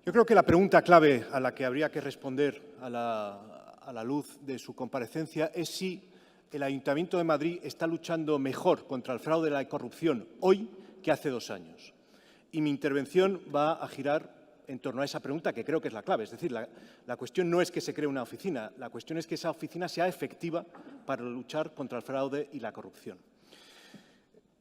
Yo creo que la pregunta clave a la que habría que responder a la luz de su comparecencia es si el Ayuntamiento de Madrid está luchando mejor contra el fraude y la corrupción hoy que hace 2 años. Y mi intervención va a girar en torno a esa pregunta, que creo que es la clave. Es decir, la cuestión no es que se cree una oficina, la cuestión es que esa oficina sea efectiva para luchar contra el fraude y la corrupción.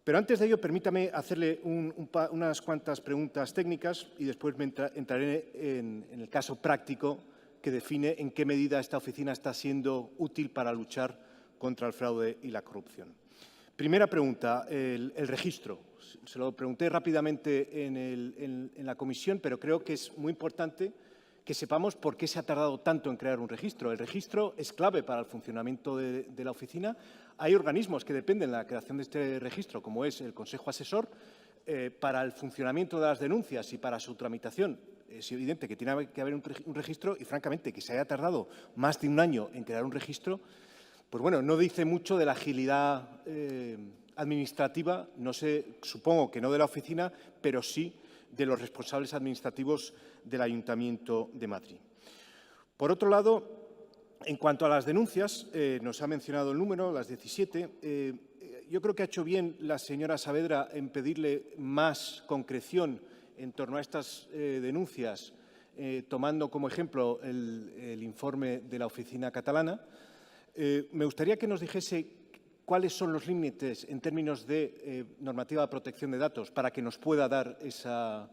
Pero antes de ello, permítame hacerle unas cuantas preguntas técnicas y después entraré en el caso práctico que define en qué medida esta oficina está siendo útil para luchar contra el fraude y la corrupción. Primera pregunta, el registro. Se lo pregunté rápidamente en la comisión, pero creo que es muy importante que sepamos por qué se ha tardado tanto en crear un registro. El registro es clave para el funcionamiento de la oficina. Hay organismos que dependen de la creación de este registro, como es el Consejo Asesor. Para el funcionamiento de las denuncias y para su tramitación es evidente que tiene que haber un registro y, francamente, que se haya tardado más de 1 año en crear un registro, pues bueno, no dice mucho de la agilidad administrativa, no sé, supongo que no de la oficina, pero sí de los responsables administrativos del Ayuntamiento de Madrid. Por otro lado, en cuanto a las denuncias, nos ha mencionado el número, las 17. Yo creo que ha hecho bien la señora Saavedra en pedirle más concreción en torno a estas denuncias, tomando como ejemplo el informe de la oficina catalana. Me gustaría que nos dijese cuáles son los límites en términos de normativa de protección de datos para que nos pueda dar esa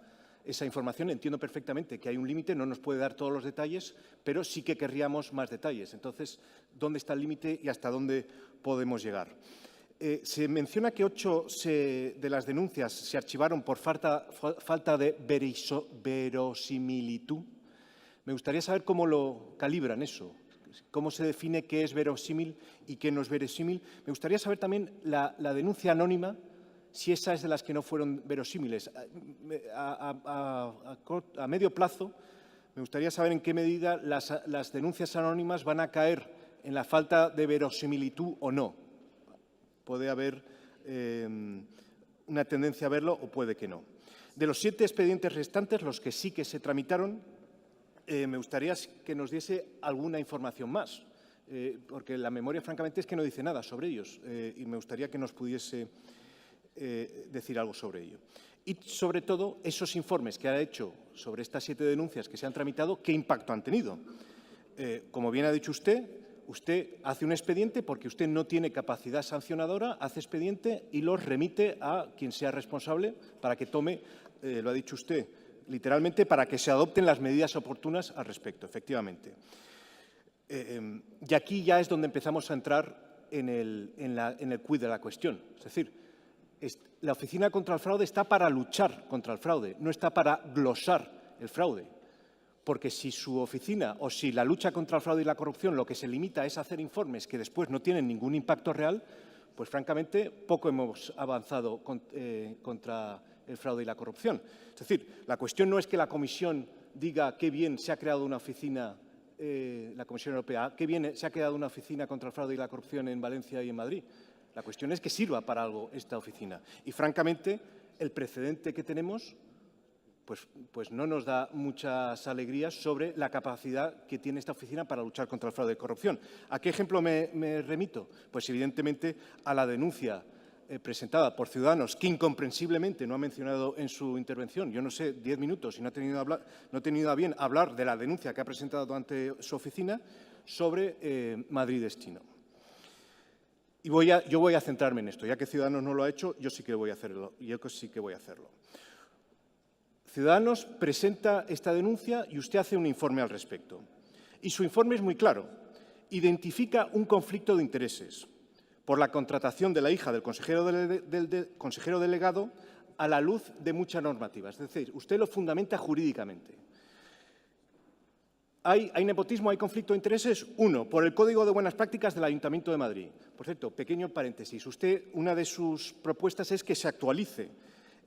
información. Entiendo perfectamente que hay un límite, no nos puede dar todos los detalles, pero sí que querríamos más detalles. Entonces, ¿dónde está el límite y hasta dónde podemos llegar? Se menciona que 8 de las denuncias se archivaron por falta de verosimilitud. Me gustaría saber cómo lo calibran eso. ¿Cómo se define qué es verosímil y qué no es verosímil? Me gustaría saber también la denuncia anónima, si esa es de las que no fueron verosímiles. A medio plazo, me gustaría saber en qué medida las denuncias anónimas van a caer en la falta de verosimilitud o no. Puede haber una tendencia a verlo o puede que no. De los 7 expedientes restantes, los que sí que se tramitaron, me gustaría que nos diese alguna información más, porque la memoria, francamente, es que no dice nada sobre ellos y me gustaría que nos pudiese decir algo sobre ello. Y, sobre todo, esos informes que ha hecho sobre estas 7 denuncias que se han tramitado, ¿qué impacto han tenido? Como bien ha dicho usted hace un expediente porque usted no tiene capacidad sancionadora, hace expediente y los remite a quien sea responsable para que tome, lo ha dicho usted, literalmente, para que se adopten las medidas oportunas al respecto, efectivamente. Y aquí ya es donde empezamos a entrar en el quid de la cuestión. Es decir, la Oficina contra el Fraude está para luchar contra el fraude, no está para glosar el fraude. Porque si su oficina o si la lucha contra el fraude y la corrupción lo que se limita es hacer informes que después no tienen ningún impacto real, pues francamente poco hemos avanzado contra el fraude y la corrupción. Es decir, la cuestión no es que la Comisión diga qué bien se ha creado una oficina, la Comisión Europea, qué bien se ha creado una oficina contra el fraude y la corrupción en Valencia y en Madrid. La cuestión es que sirva para algo esta oficina. Y francamente, el precedente que tenemos pues no nos da muchas alegrías sobre la capacidad que tiene esta oficina para luchar contra el fraude y corrupción. ¿A qué ejemplo me remito? Pues evidentemente a la denuncia presentada por Ciudadanos, que incomprensiblemente no ha mencionado en su intervención. Yo no sé, 10 minutos, y no he tenido a bien hablar de la denuncia que ha presentado ante su oficina sobre Madrid Destino. Y yo voy a centrarme en esto. Ya que Ciudadanos no lo ha hecho, yo sí que voy a hacerlo. Ciudadanos presenta esta denuncia y usted hace un informe al respecto. Y su informe es muy claro. Identifica un conflicto de intereses por la contratación de la hija del consejero delegado a la luz de mucha normativa. Es decir, usted lo fundamenta jurídicamente. ¿Hay nepotismo, hay conflicto de intereses? 1, por el Código de Buenas Prácticas del Ayuntamiento de Madrid. Por cierto, pequeño paréntesis. Una de sus propuestas es que se actualice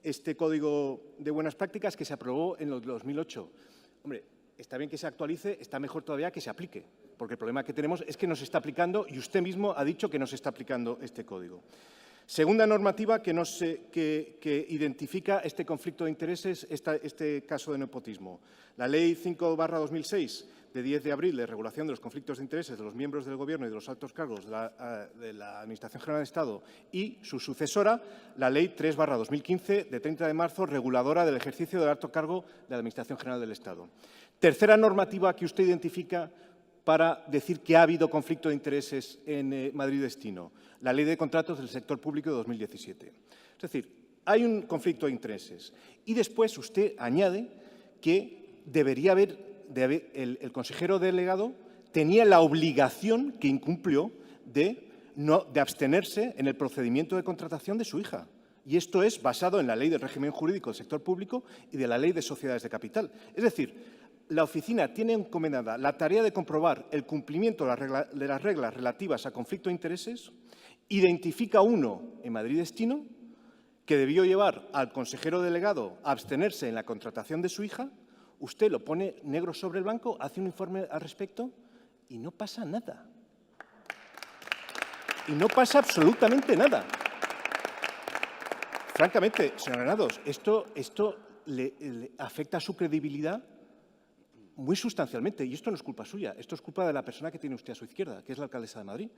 este Código de Buenas Prácticas que se aprobó en el 2008. Hombre, está bien que se actualice, está mejor todavía que se aplique, porque el problema que tenemos es que no se está aplicando y usted mismo ha dicho que no se está aplicando este código. Segunda normativa que identifica este conflicto de intereses, este caso de nepotismo. La Ley 5/2006, de 10 de abril, de regulación de los conflictos de intereses de los miembros del Gobierno y de los altos cargos de la Administración General del Estado, y su sucesora, la Ley 3/2015, de 30 de marzo, reguladora del ejercicio del alto cargo de la Administración General del Estado. Tercera normativa que usted identifica para decir que ha habido conflicto de intereses en Madrid Destino, la Ley de Contratos del Sector Público de 2017. Es decir, hay un conflicto de intereses. Y después usted añade que debería haber, el consejero delegado tenía la obligación, que incumplió, de abstenerse en el procedimiento de contratación de su hija. Y esto es basado en la Ley del Régimen Jurídico del Sector Público y de la Ley de Sociedades de Capital. Es decir, la oficina tiene encomendada la tarea de comprobar el cumplimiento de las reglas relativas a conflicto de intereses, identifica uno en Madrid Destino que debió llevar al consejero delegado a abstenerse en la contratación de su hija, usted lo pone negro sobre el blanco, hace un informe al respecto y no pasa nada. Y no pasa absolutamente nada. Francamente, señor Granados, esto le afecta a su credibilidad muy sustancialmente. Y esto no es culpa suya, esto es culpa de la persona que tiene usted a su izquierda, que es la alcaldesa de Madrid.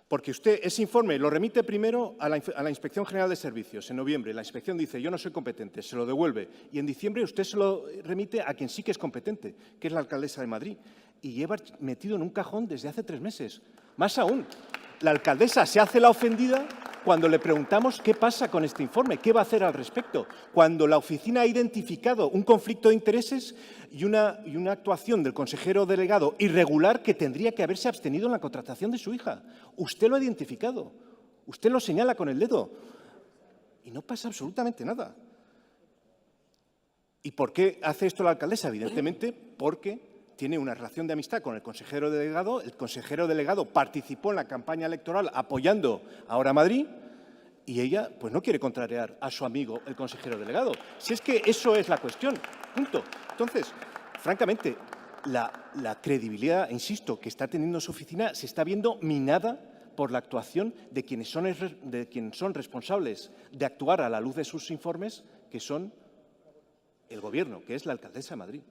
Porque usted ese informe lo remite primero a la Inspección General de Servicios en noviembre. La inspección dice, yo no soy competente, se lo devuelve. Y en diciembre usted se lo remite a quien sí que es competente, que es la alcaldesa de Madrid. Y lleva metido en un cajón desde hace 3 meses. Más aún, la alcaldesa se hace la ofendida cuando le preguntamos qué pasa con este informe, qué va a hacer al respecto, cuando la oficina ha identificado un conflicto de intereses y una actuación del consejero delegado irregular que tendría que haberse abstenido en la contratación de su hija. Usted lo ha identificado, usted lo señala con el dedo y no pasa absolutamente nada. ¿Y por qué hace esto la alcaldesa? Evidentemente porque tiene una relación de amistad con el consejero delegado. El consejero delegado participó en la campaña electoral apoyando ahora a Madrid y ella pues no quiere contrariar a su amigo, el consejero delegado. Si es que eso es la cuestión, punto. Entonces, francamente, la credibilidad, insisto, que está teniendo su oficina se está viendo minada por la actuación de quienes son responsables de actuar a la luz de sus informes, que son el Gobierno, que es la alcaldesa de Madrid.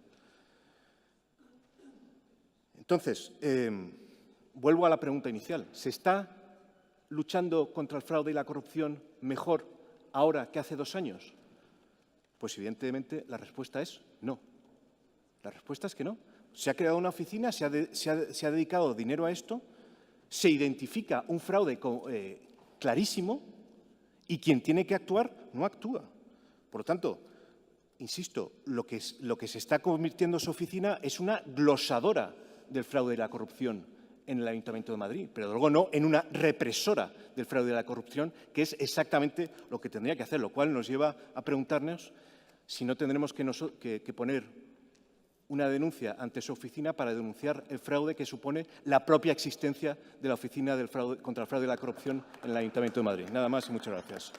Entonces, vuelvo a la pregunta inicial. ¿Se está luchando contra el fraude y la corrupción mejor ahora que hace 2 años? Pues evidentemente la respuesta es no. La respuesta es que no. Se ha creado una oficina, se ha dedicado dinero a esto, se identifica un fraude clarísimo y quien tiene que actuar no actúa. Por lo tanto, insisto, lo que se está convirtiendo su oficina es una glosadora del fraude y la corrupción en el Ayuntamiento de Madrid, pero luego no en una represora del fraude y la corrupción, que es exactamente lo que tendría que hacer, lo cual nos lleva a preguntarnos si no tendremos que poner una denuncia ante su oficina para denunciar el fraude que supone la propia existencia de la Oficina contra el Fraude y la Corrupción en el Ayuntamiento de Madrid. Nada más y muchas gracias.